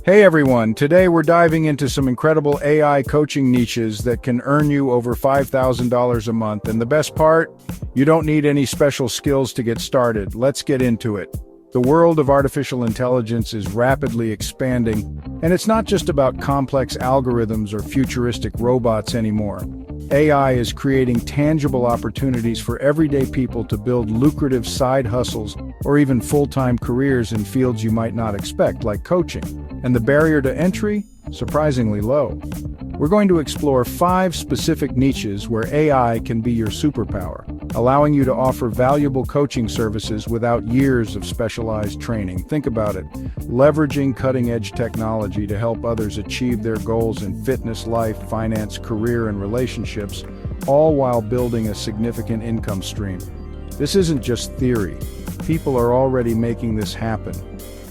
Hey everyone, today we're diving into some incredible AI coaching niches that can earn you over $5,000 a month. And the best part? You don't need any special skills to get started. Let's get into it. The world of artificial intelligence is rapidly expanding, and it's not just about complex algorithms or futuristic robots anymore. AI is creating tangible opportunities for everyday people to build lucrative side hustles or even full-time careers in fields you might not expect, like coaching. And the barrier to entry? Surprisingly low. We're going to explore 5 specific niches where AI can be your superpower, allowing you to offer valuable coaching services without years of specialized training. Think about it, leveraging cutting-edge technology to help others achieve their goals in fitness, life, finance, career, and relationships, all while building a significant income stream. This isn't just theory. People are already making this happen,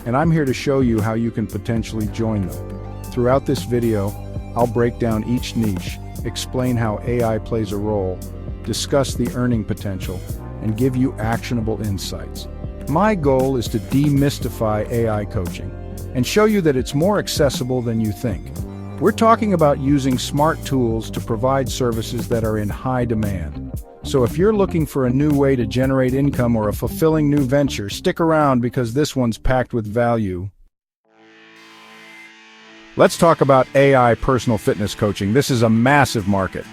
and I'm here to show you how you can potentially join them. Throughout this video, I'll break down each niche, explain how AI plays a role, discuss the earning potential, and give you actionable insights. My goal is to demystify AI coaching and show you that it's more accessible than you think. We're talking about using smart tools to provide services that are in high demand. So if you're looking for a new way to generate income or a fulfilling new venture, stick around because this one's packed with value. Let's talk about AI personal fitness coaching. This is a massive market.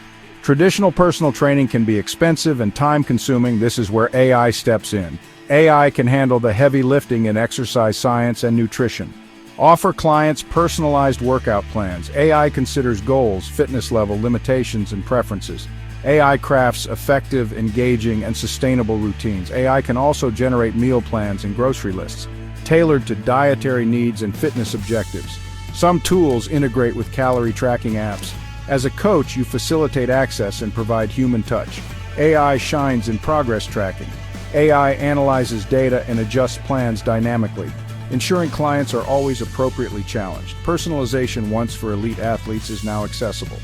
Traditional personal training can be expensive and time-consuming. This is where AI steps in. AI can handle the heavy lifting in exercise science and nutrition. Offer clients personalized workout plans. AI considers goals, fitness level, limitations, and preferences. AI crafts effective, engaging, and sustainable routines. AI can also generate meal plans and grocery lists, tailored to dietary needs and fitness objectives. Some tools integrate with calorie tracking apps. As a coach, you facilitate access and provide human touch. AI shines in progress tracking. AI analyzes data and adjusts plans dynamically, ensuring clients are always appropriately challenged. Personalization once for elite athletes is now accessible.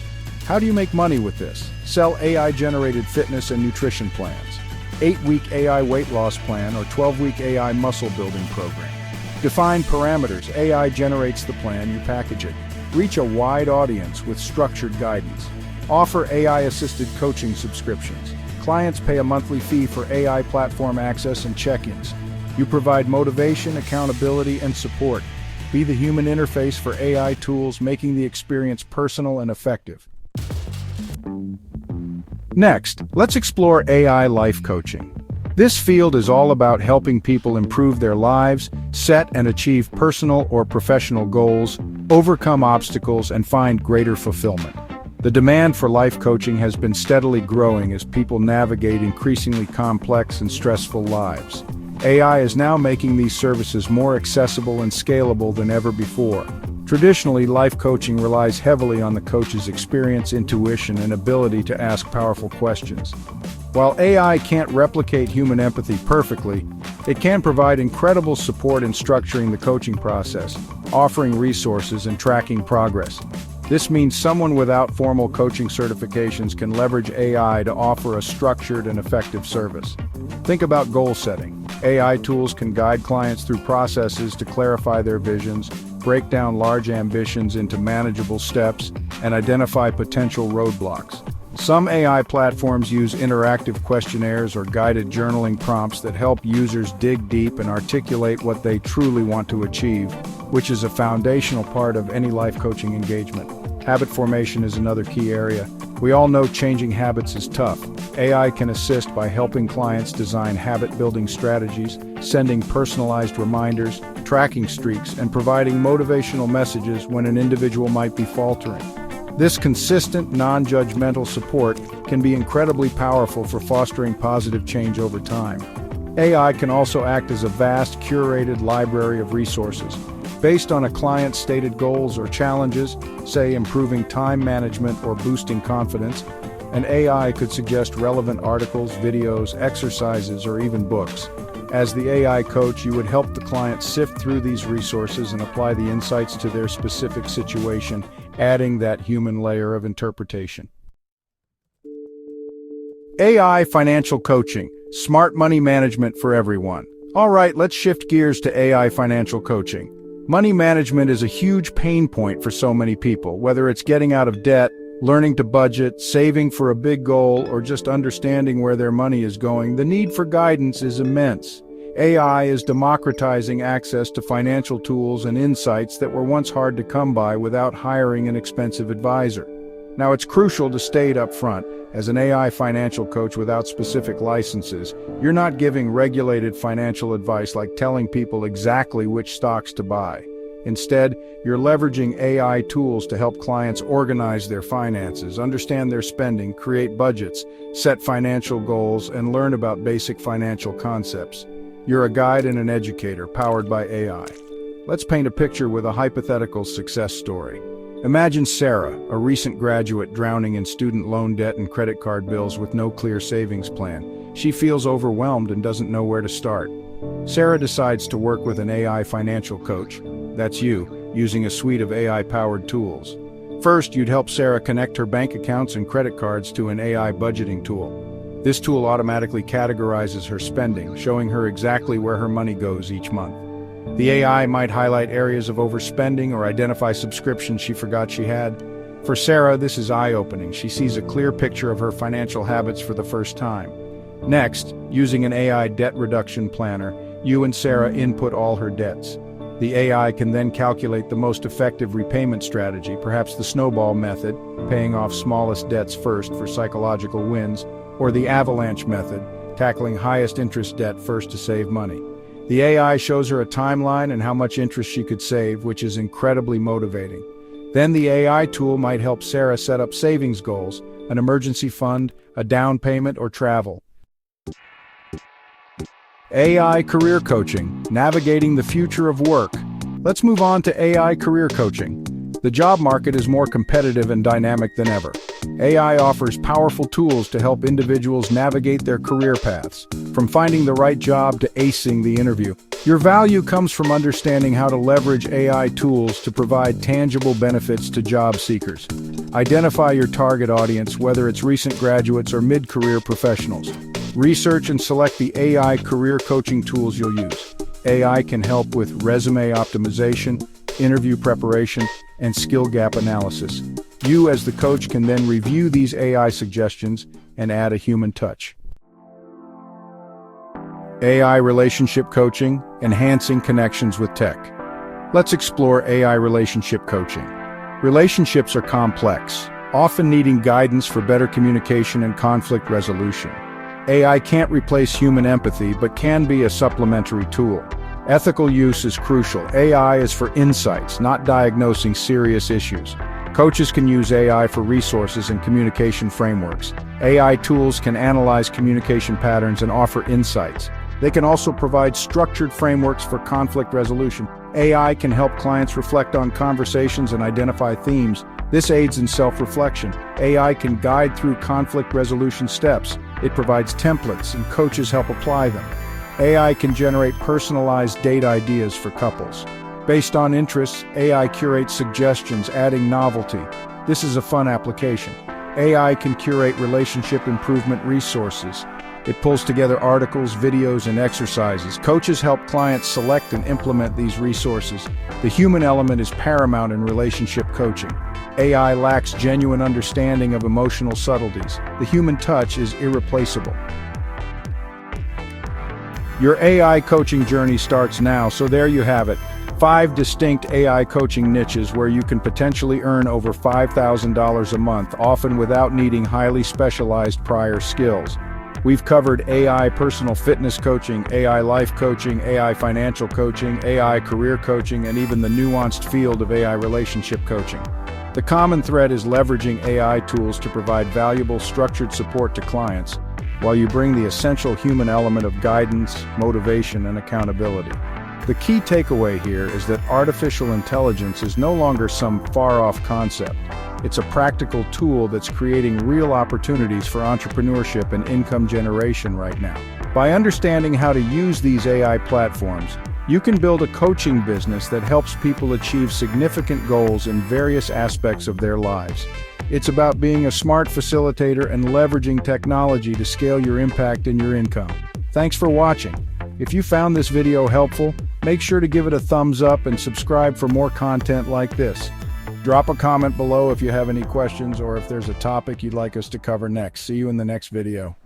How do you make money with this? Sell AI-generated fitness and nutrition plans, 8-week AI weight loss plan, or 12-week AI muscle building program. Define parameters. AI generates the plan, you package it. Reach a wide audience with structured guidance. Offer AI-assisted coaching subscriptions. Clients pay a monthly fee for AI platform access and check-ins. You provide motivation, accountability, and support. Be the human interface for AI tools, making the experience personal and effective. Next, let's explore AI life coaching. This field is all about helping people improve their lives, set and achieve personal or professional goals, overcome obstacles, and find greater fulfillment. The demand for life coaching has been steadily growing as people navigate increasingly complex and stressful lives. AI is now making these services more accessible and scalable than ever before. Traditionally, life coaching relies heavily on the coach's experience, intuition, and ability to ask powerful questions. While AI can't replicate human empathy perfectly, it can provide incredible support in structuring the coaching process, offering resources, and tracking progress. This means someone without formal coaching certifications can leverage AI to offer a structured and effective service. Think about goal setting. AI tools can guide clients through processes to clarify their visions, break down large ambitions into manageable steps, and identify potential roadblocks. Some AI platforms use interactive questionnaires or guided journaling prompts that help users dig deep and articulate what they truly want to achieve, which is a foundational part of any life coaching engagement. Habit formation is another key area. We all know changing habits is tough. AI can assist by helping clients design habit-building strategies, sending personalized reminders, tracking streaks, and providing motivational messages when an individual might be faltering. This consistent, non-judgmental support can be incredibly powerful for fostering positive change over time. AI can also act as a vast, curated library of resources. Based on a client's stated goals or challenges, say improving time management or boosting confidence, an AI could suggest relevant articles, videos, exercises, or even books. As the AI coach, you would help the client sift through these resources and apply the insights to their specific situation, adding that human layer of interpretation. AI financial coaching, smart money management for everyone. All right, let's shift gears to AI financial coaching. Money management is a huge pain point for so many people, whether it's getting out of debt, learning to budget, saving for a big goal, or just understanding where their money is going. The need for guidance is immense. AI is democratizing access to financial tools and insights that were once hard to come by without hiring an expensive advisor. Now, it's crucial to state up front, as an AI financial coach without specific licenses, you're not giving regulated financial advice like telling people exactly which stocks to buy. Instead, you're leveraging AI tools to help clients organize their finances, understand their spending, create budgets, set financial goals, and learn about basic financial concepts. You're a guide and an educator powered by AI. Let's paint a picture with a hypothetical success story. Imagine Sarah, a recent graduate drowning in student loan debt and credit card bills with no clear savings plan. She feels overwhelmed and doesn't know where to start. Sarah decides to work with an AI financial coach, that's you, using a suite of AI-powered tools. First, you'd help Sarah connect her bank accounts and credit cards to an AI budgeting tool. This tool automatically categorizes her spending, showing her exactly where her money goes each month. The AI might highlight areas of overspending or identify subscriptions she forgot she had. For Sarah, this is eye-opening. She sees a clear picture of her financial habits for the first time. Next, using an AI debt reduction planner, you and Sarah input all her debts. The AI can then calculate the most effective repayment strategy, perhaps the snowball method, paying off smallest debts first for psychological wins, or the avalanche method, tackling highest interest debt first to save money. The AI shows her a timeline and how much interest she could save, which is incredibly motivating. Then the AI tool might help Sarah set up savings goals, an emergency fund, a down payment, or travel. AI career coaching, navigating the future of work. Let's move on to AI career coaching. The job market is more competitive and dynamic than ever. AI offers powerful tools to help individuals navigate their career paths, from finding the right job to acing the interview. Your value comes from understanding how to leverage AI tools to provide tangible benefits to job seekers. Identify your target audience, whether it's recent graduates or mid-career professionals. Research and select the AI career coaching tools you'll use. AI can help with resume optimization, interview preparation, and skill gap analysis. You, as the coach, can then review these AI suggestions and add a human touch. AI relationship coaching, enhancing connections with tech. Let's explore AI relationship coaching. Relationships are complex, often needing guidance for better communication and conflict resolution. AI can't replace human empathy, but can be a supplementary tool. Ethical use is crucial. AI is for insights, not diagnosing serious issues. Coaches can use AI for resources and communication frameworks. AI tools can analyze communication patterns and offer insights. They can also provide structured frameworks for conflict resolution. AI can help clients reflect on conversations and identify themes. This aids in self-reflection. AI can guide through conflict resolution steps. It provides templates, and coaches help apply them. AI can generate personalized date ideas for couples. Based on interests, AI curates suggestions, adding novelty. This is a fun application. AI can curate relationship improvement resources. It pulls together articles, videos, and exercises. Coaches help clients select and implement these resources. The human element is paramount in relationship coaching. AI lacks genuine understanding of emotional subtleties. The human touch is irreplaceable. Your AI coaching journey starts now, so there you have it. 5 distinct AI coaching niches where you can potentially earn over $5,000 a month, often without needing highly specialized prior skills. We've covered AI personal fitness coaching, AI life coaching, AI financial coaching, AI career coaching, and even the nuanced field of AI relationship coaching. The common thread is leveraging AI tools to provide valuable, structured support to clients, while you bring the essential human element of guidance, motivation, and accountability. The key takeaway here is that artificial intelligence is no longer some far-off concept. It's a practical tool that's creating real opportunities for entrepreneurship and income generation right now. By understanding how to use these AI platforms, you can build a coaching business that helps people achieve significant goals in various aspects of their lives. It's about being a smart facilitator and leveraging technology to scale your impact and your income. Thanks for watching. If you found this video helpful, Make sure to give it a thumbs up and subscribe for more content like this. Drop a comment below if you have any questions or if there's a topic you'd like us to cover next. See you in the next video.